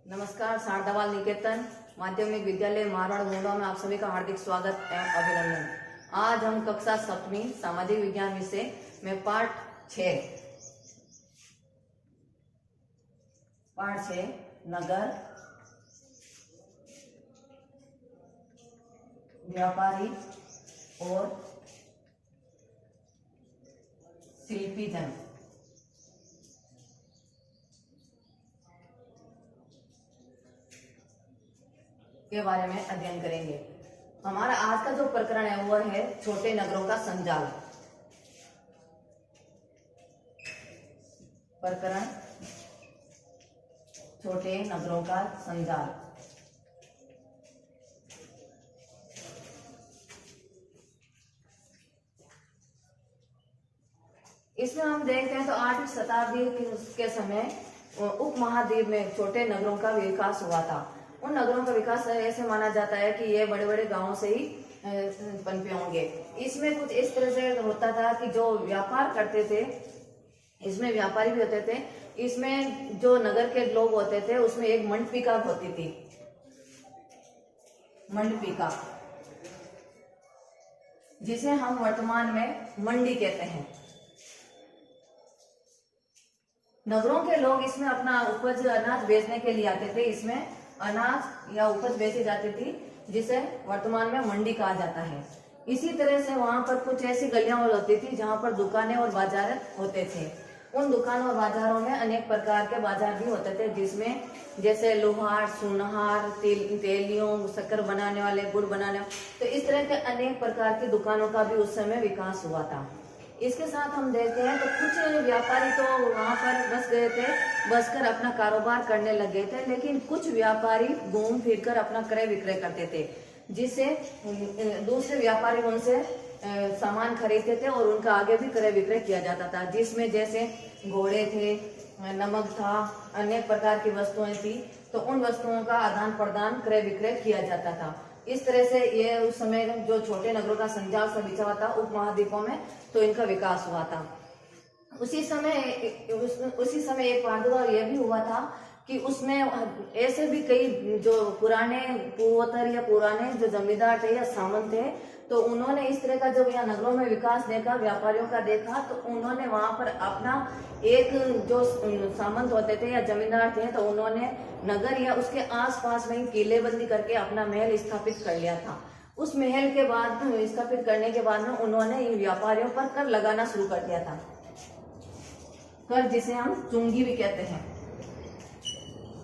नमस्कार। शारदावाल निकेतन माध्यमिक विद्यालय मारवाड़ मुंडा में आप सभी का हार्दिक स्वागत एवं अभिनंदन। आज हम कक्षा 7वीं सामाजिक विज्ञान विषय में पाठ 6 नगर, व्यापारी और शिल्पी जन के बारे में अध्ययन करेंगे। हमारा आज का जो प्रकरण है वो है छोटे नगरों का संजाल। प्रकरण छोटे नगरों का संजाल। इसमें हम देखते हैं तो 8वीं शताब्दी के समय उपमहाद्वीप में छोटे नगरों का विकास हुआ था। उन नगरों का विकास ऐसे माना जाता है कि ये बड़े बड़े गांवों से ही पनपे होंगे। इसमें कुछ इस तरह से होता था कि जो व्यापार करते थे, इसमें व्यापारी भी होते थे। इसमें जो नगर के लोग होते थे उसमें एक मंडपिका होती थी। मंडपिका, जिसे हम वर्तमान में मंडी कहते हैं। नगरों के लोग इसमें अपना उपज अनाज बेचने के लिए आते थे। इसमें अनाज या उपज बेची जाती थी जिसे वर्तमान में मंडी कहा जाता है। इसी तरह से वहां पर कुछ ऐसी गलियां होती थी जहां पर दुकानें और बाजार होते थे। उन दुकानों और बाजारों में अनेक प्रकार के बाजार भी होते थे, जिसमें जैसे लोहार, सुनहार, तेलियों, शक्कर बनाने वाले, गुड़ बनाने वाले, तो इस तरह के अनेक प्रकार की दुकानों का भी उस समय विकास हुआ था। इसके साथ हम देखते हैं तो कुछ व्यापारी तो वहां पर बस गए थे, बसकर अपना कारोबार करने लग गए थे, लेकिन कुछ व्यापारी घूम फिरकर अपना क्रय विक्रय करते थे, जिससे दूसरे व्यापारी उनसे सामान खरीदते थे और उनका आगे भी क्रय विक्रय किया जाता था। जिसमें जैसे घोड़े थे, नमक था, अनेक प्रकार की वस्तुएं थी, तो उन वस्तुओं का आदान प्रदान क्रय विक्रय किया जाता था। इस तरह से ये उस समय जो छोटे नगरों का संजाल सा बिछा हुआ था उपमहाद्वीपों में, तो इनका विकास हुआ था। उसी समय एक प्रादुर्भाव यह भी हुआ था कि उसमें ऐसे भी कई जो पुराने पूर्वोत्तर या पुराने जो जमींदार थे या सामंत थे, तो उन्होंने इस तरह का जब यहाँ नगरों में विकास देखा, व्यापारियों का देखा, तो उन्होंने वहां पर अपना एक जो सामंत होते थे या जमींदार थे, तो उन्होंने नगर या उसके आसपास में किलेबंदी करके अपना महल स्थापित कर लिया था। उस महल के बाद स्थापित करने के बाद में उन्होंने इन व्यापारियों पर कर लगाना शुरू कर दिया था। कर जिसे हम चुंगी भी कहते हैं,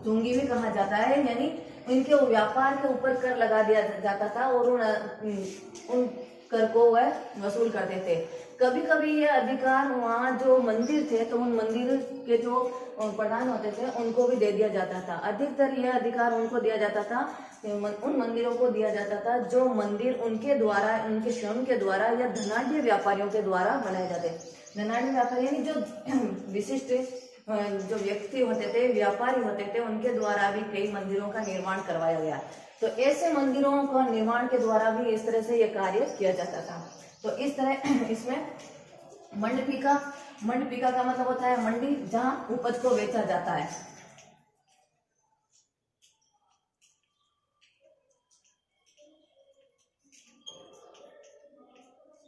चुंगी भी कहा जाता है, यानी इनके व्यापार के ऊपर कर लगा दिया जाता था और उन कर को वह वसूल करते थे। कभी कभी यह अधिकार वहाँ जो मंदिर थे, तो उन मंदिर के जो प्रधान होते थे उनको भी दे दिया जाता था। अधिकतर यह अधिकार उनको दिया जाता था, उन मंदिरों को दिया जाता था जो मंदिर उनके द्वारा, उनके स्वयं के द्वारा या धनाढ्य व्यापारियों के द्वारा बनाए जाते। धनाढ्य व्यापारी यानी जो विशिष्ट जो व्यक्ति होते थे, व्यापारी होते थे, उनके द्वारा भी कई मंदिरों का निर्माण करवाया गया। तो ऐसे मंदिरों का निर्माण के द्वारा भी इस तरह से यह कार्य किया जाता था। तो इस तरह इसमें मंडपिका का मतलब होता है मंडी, जहां उपज को बेचा जाता है।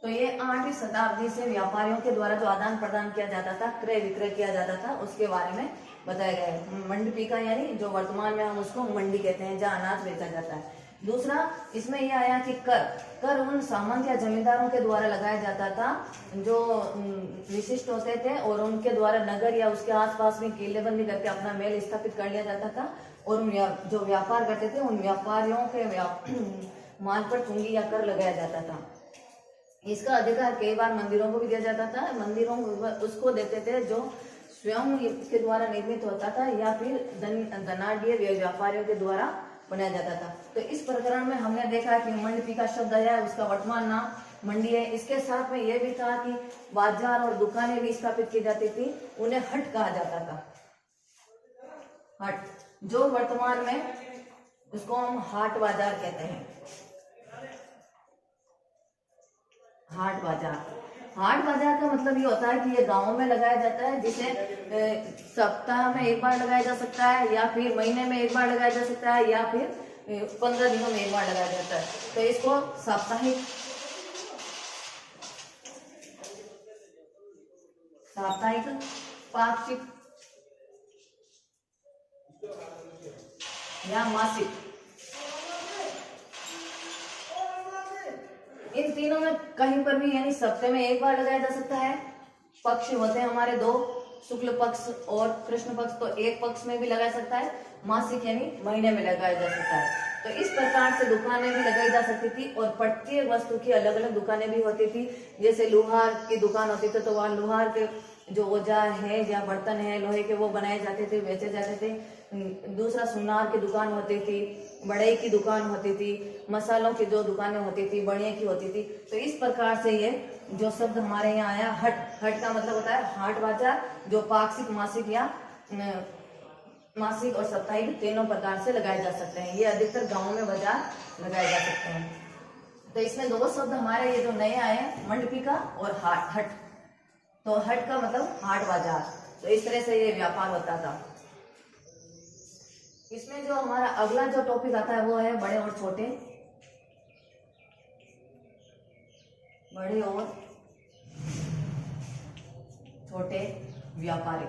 तो ये 8वीं शताब्दी से व्यापारियों के द्वारा जो आदान प्रदान किया जाता था, क्रय विक्रय किया जाता था, उसके बारे में बताया गया है। मंडपिका यानी जो वर्तमान में हम उसको मंडी कहते हैं, जहाँ अनाज बेचा जाता है। दूसरा इसमें यह आया कि कर उन सामंत या जमींदारों के द्वारा लगाया जाता था जो विशिष्ट होते थे, और उनके द्वारा नगर या उसके आसपास में किलेबंदी करके अपना मेल स्थापित कर लिया जाता था। और जो व्यापार करते थे उन व्यापारियों के माल पर चुंगी या कर लगाया जाता था। इसका अधिकार कई बार मंदिरों को भी दिया जाता था। मंदिरों उसको देते थे जो स्वयं के द्वारा निर्मित होता था या फिर धनाढ्य व्यापारियों के द्वारा बनाया जाता था। तो इस प्रकरण में हमने देखा कि मंडपिका शब्द आया है, उसका वर्तमान नाम मंडी है। इसके साथ में यह भी था कि बाजार और दुकानें भी स्थापित की जाती थी, उन्हें हट कहा जाता था। हट, जो वर्तमान में उसको हम हाट बाजार कहते हैं, हाट बाजार। हाट बाजार का मतलब ये होता है कि ये गांवों में लगाया जाता है, जिसे सप्ताह में एक बार लगाया जा सकता है, या फिर महीने में एक बार लगाया जा सकता है, या फिर 15 दिनों में एक बार लगाया जाता है। तो इसको साप्ताहिक पाक्षिक या मासिक, इन तीनों में कहीं पर भी यानी सप्ताह में एक बार लगाया जा सकता है। पक्ष होते हैं हमारे दो, शुक्ल पक्ष और कृष्ण पक्ष, तो एक पक्ष में भी लगा सकता है। मासिक यानी महीने में लगाया जा सकता है। तो इस प्रकार से दुकानें भी लगाई जा सकती थी और प्रत्येक वस्तु की अलग अलग दुकानें भी होती थी। जैसे लोहार की दुकान होती थी तो वहाँ लोहार के जो औजार है या बर्तन है लोहे के वो बनाए जाते थे, बेचे जाते थे। दूसरा सुनार की दुकान होती थी, बढ़ई की दुकान होती थी, मसालों की जो दुकानें होती थी बढ़िया की होती थी। तो इस प्रकार से ये जो शब्द हमारे यहाँ आया हट, हट का मतलब होता है हाट बाजार, जो पाक्षिक मासिक या मासिक और साप्ताहिक तीनों प्रकार से लगाए जा सकते हैं। ये अधिकतर गांवों में बाजार लगाए जा सकते हैं। तो इसमें दो शब्द हमारे ये जो नए आए हैं मंडपिका और हाट, हट। तो हट का मतलब हाट बाजार। तो इस तरह से ये व्यापार होता था। इसमें जो हमारा अगला जो टॉपिक आता है वो है बड़े और छोटे, बड़े और छोटे व्यापारी।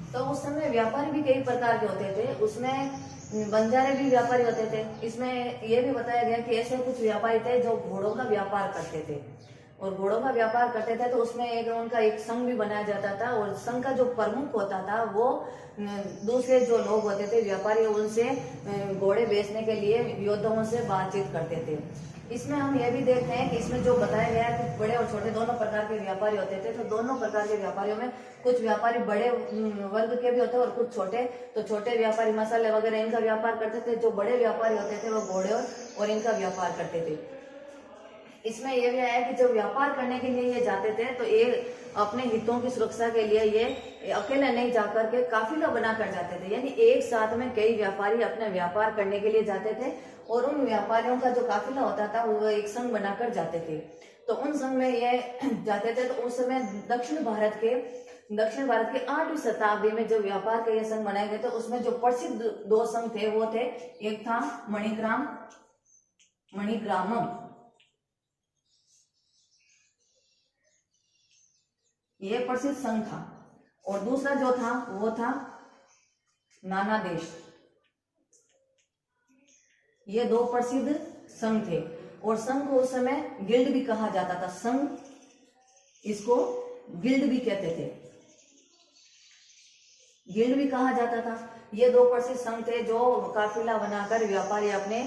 तो उस समय व्यापारी भी कई प्रकार के होते थे। उसमें बंजारे भी व्यापारी होते थे। इसमें यह भी बताया गया कि ऐसे कुछ व्यापारी थे जो घोड़ों का व्यापार करते थे, और घोड़ों का व्यापार करते थे तो उसमें उनका एक संघ भी बनाया जाता था, और संघ का जो प्रमुख होता था वो दूसरे जो लोग होते थे व्यापारी, उनसे घोड़े बेचने के लिए योद्धाओं से बातचीत करते थे। इसमें हम ये भी देखते हैं कि इसमें जो बताया गया है कि बड़े और छोटे दोनों प्रकार के व्यापारी होते थे। तो दोनों प्रकार के व्यापारियों में कुछ व्यापारी बड़े वर्ग के भी होते हैं और कुछ छोटे। तो छोटे व्यापारी मसाले वगैरह इनका व्यापार करते थे, जो बड़े व्यापारी होते थे वो घोड़े और इनका व्यापार करते थे। इसमें यह भी आया कि जब व्यापार करने के लिए ये जाते थे तो ये अपने हितों की सुरक्षा के लिए ये अकेले नहीं जाकर के काफिला बनाकर जाते थे, यानी एक साथ में कई व्यापारी अपने व्यापार करने के लिए जाते थे, और उन व्यापारियों का जो काफिला होता था वो एक संघ बनाकर जाते थे। तो उन संघ में ये जाते थे। तो उस समय दक्षिण भारत के 8वीं शताब्दी में जो व्यापार के ये संघ बनाए गए थे, उसमें जो प्रसिद्ध दो संघ थे वो थे, एक था मणिग्रामम, ये प्रसिद्ध संघ था, और दूसरा जो था वो था नानादेश। ये दो प्रसिद्ध संघ थे, और संघ को उस समय गिल्ड भी कहा जाता था। संघ, इसको गिल्ड भी कहते थे, गिल्ड भी कहा जाता था। ये दो प्रसिद्ध संघ थे जो काफिला बनाकर व्यापारी अपने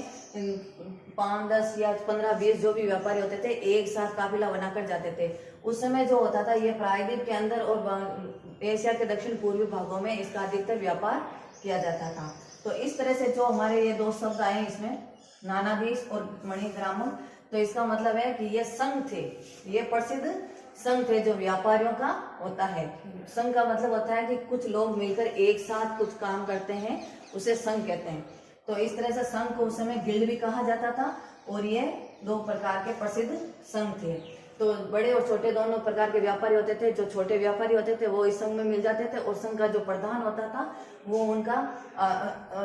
5, 10 या 15, 20 जो भी व्यापारी होते थे एक साथ काफिला बनाकर जाते थे। उस समय जो होता था ये प्रायद्वीप के अंदर और एशिया के दक्षिण पूर्वी भागों में इसका अधिकतर व्यापार किया जाता था। तो इस तरह से जो हमारे ये दो शब्द आए इसमें नानाधीश और मणिग्रामम, तो इसका मतलब है कि ये संघ थे, ये प्रसिद्ध संघ थे जो व्यापारियों का होता है। संघ का मतलब होता है कि कुछ लोग मिलकर एक साथ कुछ काम करते हैं, उसे संघ कहते हैं। तो इस तरह से संघ को उस समय गिल्ड भी कहा जाता था, और ये दो प्रकार के प्रसिद्ध संघ थे। तो बड़े और छोटे दोनों प्रकार के व्यापारी होते थे। जो छोटे व्यापारी होते थे वो इस संघ में मिल जाते थे, और संघ का जो प्रधान होता था वो उनका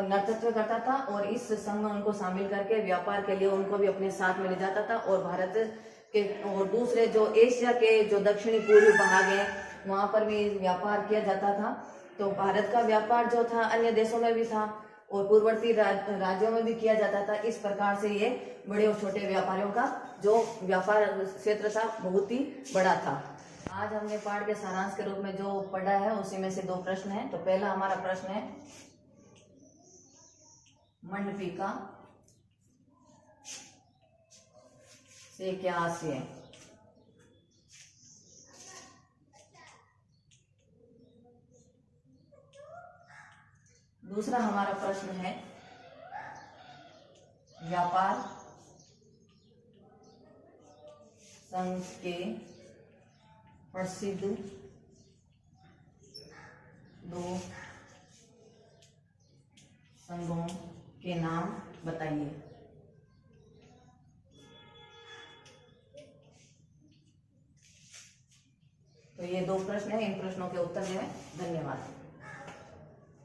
नेतृत्व करता था, और इस संघ में उनको शामिल करके व्यापार के लिए उनको भी अपने साथ में ले जाता था। और भारत के और दूसरे जो एशिया के जो दक्षिणी पूर्वी भाग है वहां पर भी व्यापार किया जाता था। तो भारत का व्यापार जो था अन्य देशों में भी था और पूर्ववर्ती राज्यों में भी किया जाता था। इस प्रकार से ये बड़े और छोटे व्यापारियों का जो व्यापार क्षेत्र था बहुत ही बड़ा था। आज हमने पाठ के सारांश के रूप में जो पढ़ा है उसी में से दो प्रश्न हैं। तो पहला हमारा प्रश्न है मंडपिका से क्या आशय है? दूसरा हमारा प्रश्न है व्यापार संघ के प्रसिद्ध दो संघों के नाम बताइए। ये 2 प्रश्न है, इन प्रश्नों के उत्तर जो है। धन्यवाद।